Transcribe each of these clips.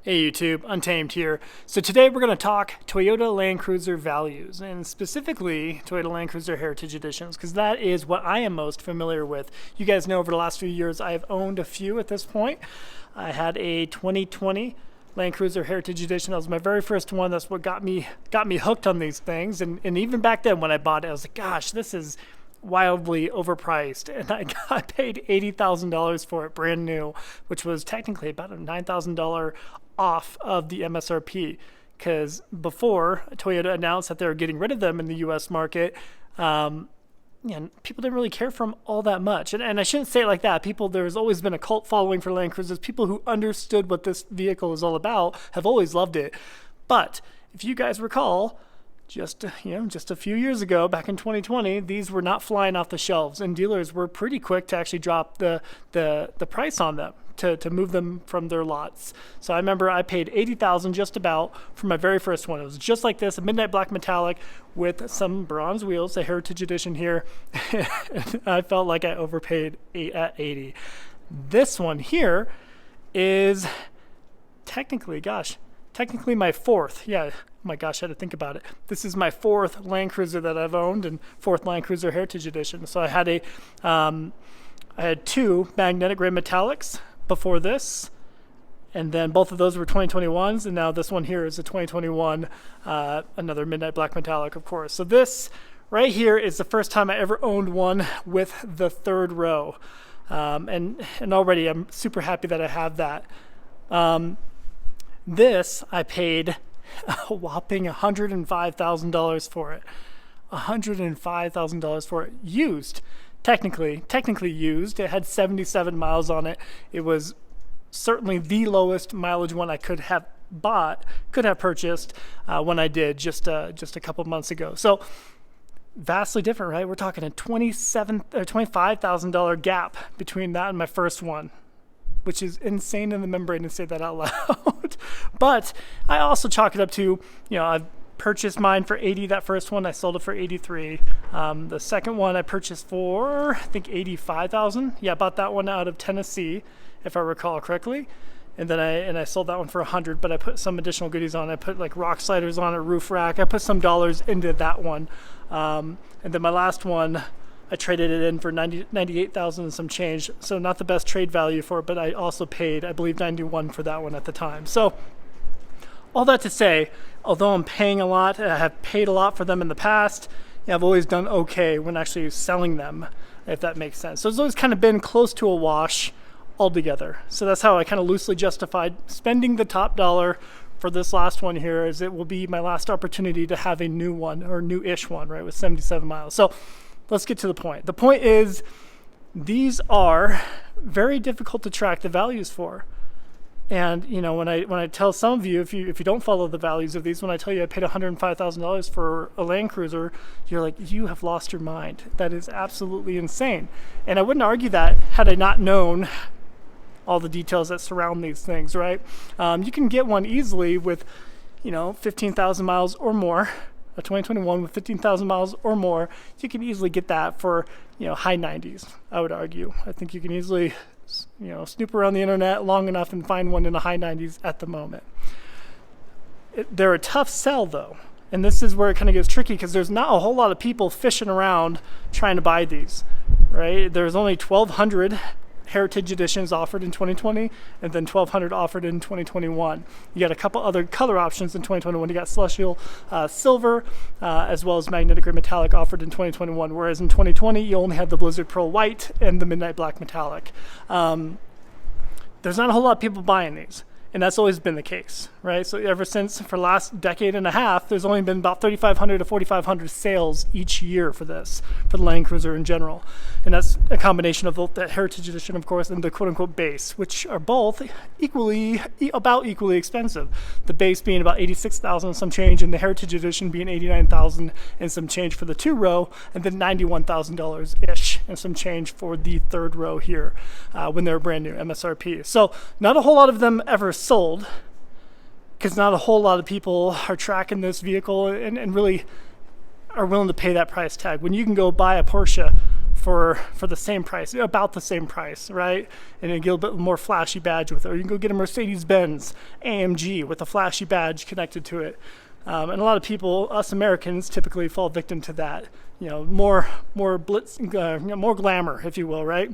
Hey YouTube, Untamed here. So today we're going to talk Toyota Land Cruiser values, and specifically Toyota Land Cruiser Heritage Editions, because that is what I am most familiar with. You guys know over the last few years I have owned a few at this point. I had a 2020 Land Cruiser Heritage Edition. That was my very first one. That's what got me hooked on these things. And even back then when I bought it, I was like, gosh, this is wildly overpriced, and I paid $80,000 for it brand new, which was technically about a $9,000 off of the MSRP, because before Toyota announced that they were getting rid of them in the US market, people didn't really care for them all that much. And I shouldn't say it like that. There's always been a cult following for Land Cruisers. People who understood what this vehicle is all about have always loved it. But if you guys recall, just a few years ago, back in 2020, these were not flying off the shelves, and dealers were pretty quick to actually drop the price on them to move them from their lots. So I remember I paid $80,000 just about for my very first one. It was just like this, a midnight black metallic with some bronze wheels, a Heritage Edition here. I felt like I overpaid at 80. This one here is technically my fourth. Yeah. Oh my gosh, I had to think about it. This is my fourth Land Cruiser that I've owned, and fourth Land Cruiser Heritage Edition. So I had two magnetic gray metallics before this, and then both of those were 2021s, and now this one here is a 2021, another midnight black metallic, of course. So this right here is the first time I ever owned one with the third row, and already I'm super happy that I have that. This I paid a whopping $105,000 for it. $105,000 for it. Used. Technically used. It had 77 miles on it. It was certainly the lowest mileage one I could have purchased when I did just a couple months ago. So vastly different, right? We're talking a $25,000 gap between that and my first one, which is insane in the membrane to say that out loud. But I also chalk it up to, I've purchased mine for 80. That first one I sold it for 83. The second one I purchased for, I think, 85,000. Yeah, I bought that one out of Tennessee, if I recall correctly. And then I sold that one for 100, but I put some additional goodies on. I put like rock sliders on it, roof rack. I put some dollars into that one. And then my last one, I traded it in for 98,000 and some change. So not the best trade value for it, but I also paid, I believe, 91 for that one at the time. So all that to say, although I'm paying a lot, I have paid a lot for them in the past, I've always done okay when actually selling them, if that makes sense. So it's always kind of been close to a wash altogether. So that's how I kind of loosely justified spending the top dollar for this last one here, as it will be my last opportunity to have a new one, or new-ish one, right, with 77 miles. So let's get to the point. The point is, these are very difficult to track the values for. And when I tell some of you, if you don't follow the values of these, when I tell you I paid $105,000 for a Land Cruiser, you're like, you have lost your mind. That is absolutely insane. And I wouldn't argue that had I not known all the details that surround these things, right? You can get one easily with 15,000 miles or more. A 2021 with 15,000 miles or more, you can easily get that for high 90s. I would argue. I think you can easily snoop around the internet long enough and find one in the high 90s at the moment. They're a tough sell though, and this is where it kind of gets tricky, because there's not a whole lot of people fishing around trying to buy these, right? There's only 1,200 Heritage Editions offered in 2020, and then 1,200 offered in 2021. You got a couple other color options in 2021. You got Celestial Silver, as well as Magnetic Gray Metallic offered in 2021, whereas in 2020 you only had the Blizzard Pearl White and the Midnight Black Metallic. There's not a whole lot of people buying these, and that's always been the case, right? So ever since, for the last decade and a half, there's only been about 3,500 to 4,500 sales each year for the Land Cruiser in general. And that's a combination of the Heritage Edition, of course, and the quote-unquote base, which are both about equally expensive. The base being about 86,000 and some change, and the Heritage Edition being 89,000 and some change for the two row, and then $91,000-ish and some change for the third row here when they're brand new MSRP. So not a whole lot of them ever sold, because not a whole lot of people are tracking this vehicle and really are willing to pay that price tag. When you can go buy a Porsche for the same price, about the same price, right? And you get a bit more flashy badge with it. Or you can go get a Mercedes-Benz AMG with a flashy badge connected to it. And a lot of people, us Americans, typically fall victim to that. More blitz, more glamour, if you will, right?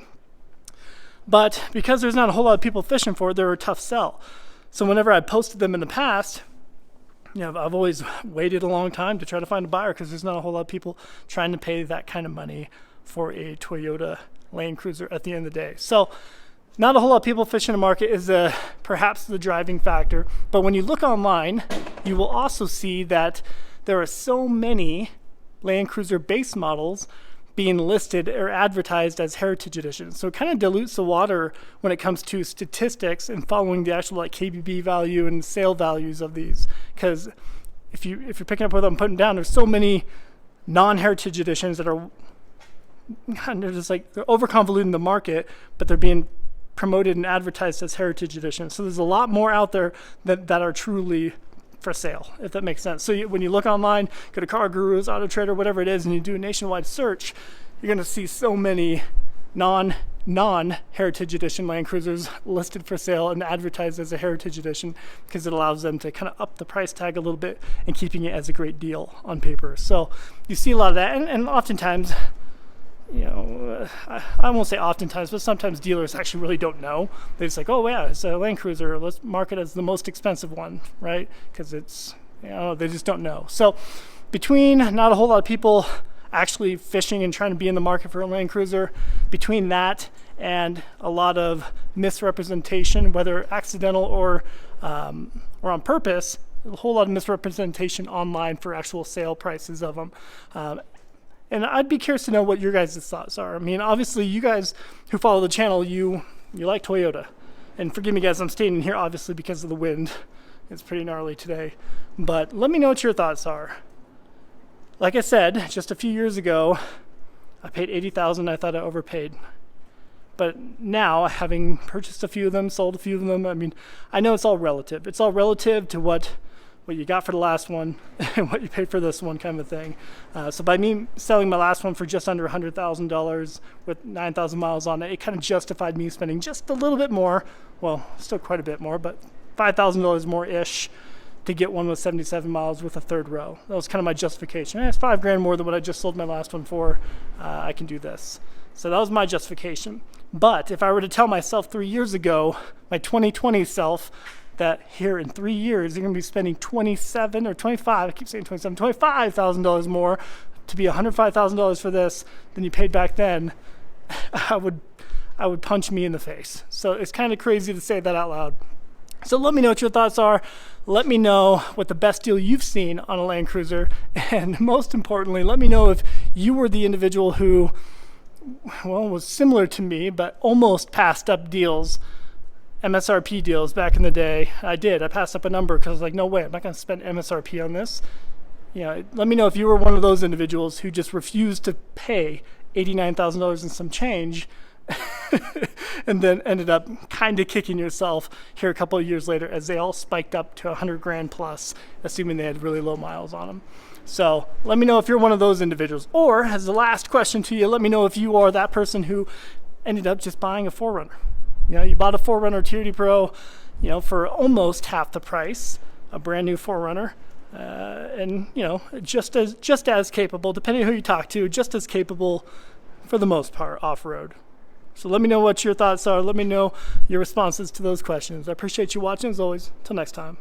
But because there's not a whole lot of people fishing for it, they're a tough sell. So whenever I posted them in the past, I've always waited a long time to try to find a buyer because there's not a whole lot of people trying to pay that kind of money for a Toyota Land Cruiser at the end of the day. So not a whole lot of people fishing the market is perhaps the driving factor. But when you look online, you will also see that there are so many Land Cruiser base models being listed or advertised as heritage editions. So it kind of dilutes the water when it comes to statistics and following the actual KBB value and sale values of these. Because if you're picking up what I'm putting down, there's so many non-heritage editions that are they're over-convoluting the market, but they're being promoted and advertised as heritage editions. So there's a lot more out there that are truly for sale, if that makes sense. So when you look online, go to Car Gurus, Auto Trader, whatever it is, and you do a nationwide search, you're going to see so many non-heritage edition Land Cruisers listed for sale and advertised as a heritage edition because it allows them to kind of up the price tag a little bit and keeping it as a great deal on paper. So you see a lot of that, and oftentimes, I won't say oftentimes, but sometimes dealers actually really don't know. They're just like, oh yeah, it's a Land Cruiser, let's mark it as the most expensive one, right? Because it's, they just don't know. So between not a whole lot of people actually fishing and trying to be in the market for a Land Cruiser, between that and a lot of misrepresentation, whether accidental or on purpose, a whole lot of misrepresentation online for actual sale prices of them. And I'd be curious to know what your guys' thoughts are. I mean, obviously, you guys who follow the channel, you like Toyota. And forgive me, guys, I'm standing here, obviously, because of the wind. It's pretty gnarly today. But let me know what your thoughts are. Like I said, just a few years ago, I paid $80,000. I thought I overpaid. But now, having purchased a few of them, sold a few of them, I mean, I know it's all relative. It's all relative to what you got for the last one and what you paid for this one, kind of thing. So by me selling my last one for just under $100,000 with 9,000 miles on it, it kind of justified me spending just a little bit more, well, still quite a bit more, but $5,000 more-ish to get one with 77 miles with a third row. That was kind of my justification. It's $5,000 more than what I just sold my last one for. I can do this. So that was my justification. But if I were to tell myself 3 years ago, my 2020 self, that here in 3 years you're going to be spending $25,000 more to be $105,000 for this than you paid back then, I would punch me in the face. So it's kind of crazy to say that out loud. So let me know what your thoughts are. Let me know what the best deal you've seen on a Land Cruiser, and most importantly, let me know if you were the individual who, was similar to me but almost passed up deals, MSRP deals back in the day. I passed up a number because I was like, no way, I'm not going to spend MSRP on this. Let me know if you were one of those individuals who just refused to pay $89,000 and some change and then ended up kind of kicking yourself here a couple of years later as they all spiked up to $100,000 plus, assuming they had really low miles on them. So let me know if you're one of those individuals. Or as the last question to you, let me know if you are that person who ended up just buying a 4Runner. You bought a 4Runner TRD Pro, for almost half the price, a brand new 4Runner, and just as capable, depending on who you talk to, just as capable for the most part off-road. So let me know what your thoughts are. Let me know your responses to those questions. I appreciate you watching as always. Till next time.